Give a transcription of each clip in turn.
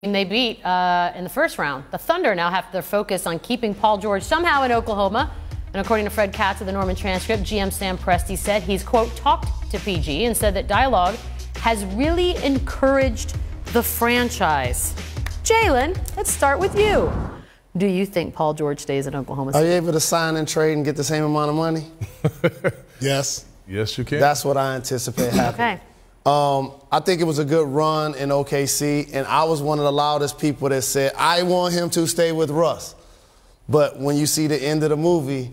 They beat in the first round. The Thunder now have their focus on keeping Paul George somehow in Oklahoma. And according to Fred Katz of the Norman Transcript, GM Sam Presti said he's, quote, talked to PG and said that dialogue has really encouraged the franchise. Jalen, let's start with you. Do you think Paul George stays in Oklahoma City? Are you able to sign and trade and get the same amount of money? Yes. Yes, you can. That's what I anticipate happening. Okay. I think it was a good run in OKC, and I was one of the loudest people that said, I want him to stay with Russ. But when you see the end of the movie,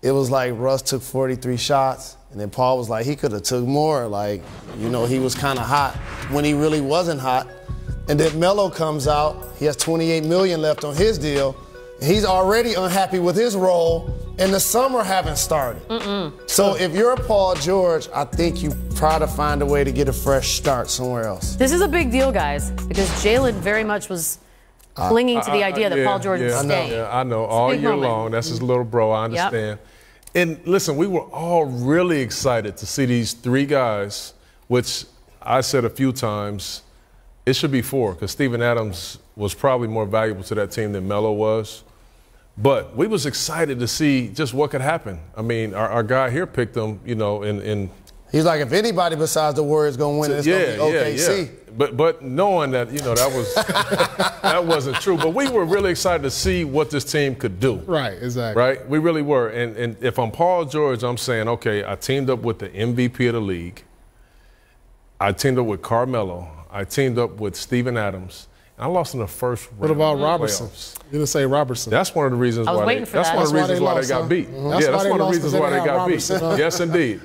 it was like Russ took 43 shots, and then Paul was like, he could have took more. Like, you know, he was kind of hot when he really wasn't hot. And then Melo comes out, he has $28 million left on his deal. He's already unhappy with his role, and the summer haven't started. So if you're Paul George, I think you try to find a way to get a fresh start somewhere else. This is a big deal, guys, because Jalen very much was clinging to the idea that Paul George would stay. Yeah, I know. All year long, that's his little bro, I understand. And listen, we were all really excited to see these three guys, which I said a few times, it should be four, because Steven Adams was probably more valuable to that team than Melo was. But we was excited to see just what could happen. I mean, our guy here picked them, you know, in he's like, if anybody besides the Warriors going to win, it's going to be OKC. Yeah. But knowing that, you know, that was that wasn't true. But we were really excited to see what this team could do. Right, exactly. Right? We really were. And if I'm Paul George, I'm saying, okay, I teamed up with the MVP of the league. I teamed up with Carmelo. I teamed up with Steven Adams. I lost in the first round. What about Robertson? You didn't say Robertson. That's one of the reasons why they got beat. That's one of the reasons why they got beat. Yes, indeed.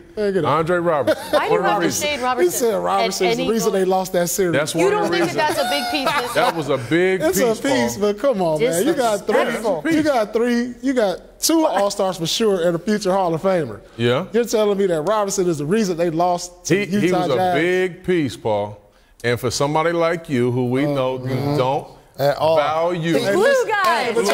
Andre Robertson. Why do you have to shade Robertson? He said Robertson is the reason they lost that series. That's one you don't of the think reasons. that's a big piece? That was a big piece. It's a piece, but come on, man. You got three. You got two All-Stars for sure and a future Hall of Famer. Yeah. You're telling me that Robertson is the reason they lost to Utah Jazz? He was a big piece, Paul. And for somebody like you, who we know you don't value. Glue guys. Check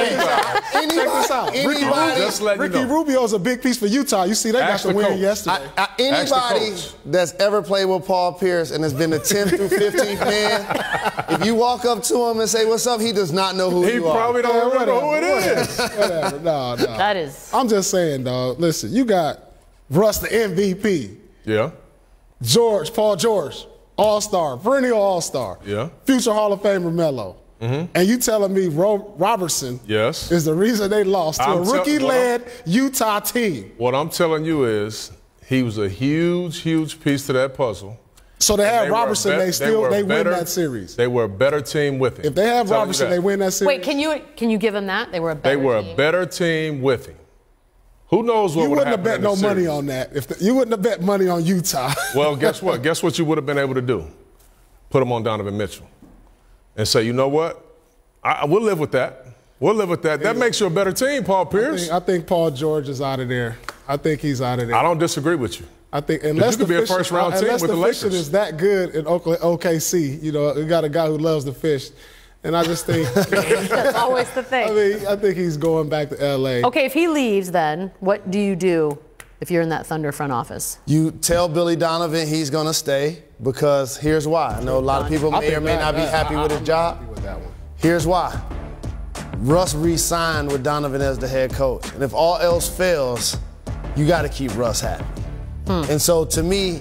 this out. Ricky Rubio's a big piece for Utah. You see, they got the win yesterday. Anybody that's ever played with Paul Pierce and has been the 10th through 15th man, if you walk up to him and say, what's up, he does not know who you are. He probably don't remember who it is. Whatever. No. That is. I'm just saying, dog. Listen, you got Russ, the MVP. Yeah. Paul George, All-Star, perennial All-Star. Yeah. Future Hall of Famer Melo. And you telling me Robertson is the reason they lost to a rookie-led Utah team. What I'm telling you is he was a huge, huge piece to that puzzle. So they have Robertson, they win that series. They were a better team with him. If they have Robertson, they win that series. Wait, can you give him that? They were a better team. They were a better team with him. Who knows what would happen? You wouldn't have bet no money on that. You wouldn't have bet money on Utah. Well, guess what? Guess what you would have been able to do? Put him on Donovan Mitchell. And say, you know what? We'll live with that. We'll live with that. That makes you a better team, Paul Pierce. I think Paul George is out of there. I think he's out of there. I don't disagree with you. I think unless you could be a first-round team with the Lakers. Is that good in OKC, you know, we got a guy who loves to fish. And I just think that's always the thing. I think he's going back to LA. Okay, if he leaves, then what do you do if you're in that Thunder front office? You tell Billy Donovan he's going to stay, because here's why. I know a lot of people may or may not be happy with his job. Here's why. Russ re-signed with Donovan as the head coach. And if all else fails, you got to keep Russ happy. And so to me,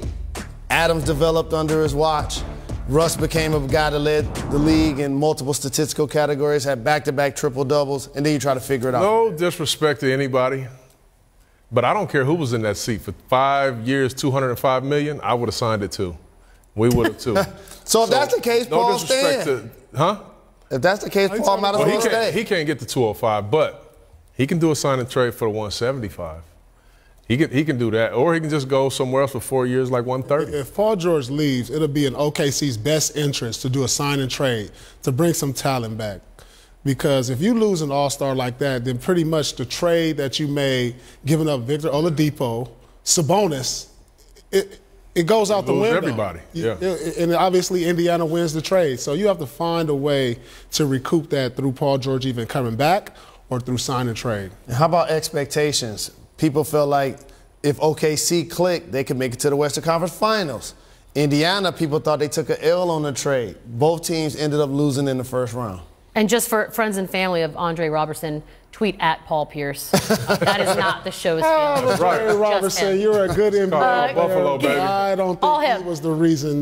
Adams developed under his watch. Russ became a guy that led the league in multiple statistical categories, had back-to-back triple-doubles, and then you try to figure it out. No disrespect to anybody, but I don't care who was in that seat. For 5 years, $205 million, I would have signed it too. We would have too. So if that's the case, Paul, no disrespect to, If that's the case, Paul might as well stay. He can't get the 205, but he can do a sign and trade for the 175. He can do that, or he can just go somewhere else for 4 years, like 130. If Paul George leaves, it'll be in OKC's best interest to do a sign and trade to bring some talent back. Because if you lose an All-Star like that, then pretty much the trade that you made, giving up Victor Oladipo, Sabonis, it goes out the window. Everybody, yeah. And obviously Indiana wins the trade. So you have to find a way to recoup that through Paul George even coming back or through sign and trade. And how about expectations? People felt like if OKC clicked, they could make it to the Western Conference Finals. Indiana, people thought they took an L on the trade. Both teams ended up losing in the first round. And just for friends and family of Andre Robertson, tweet at Paul Pierce. That is not the show's family. Andre Robertson, you're a good NBA player. Buffalo, baby. I don't think he was the reason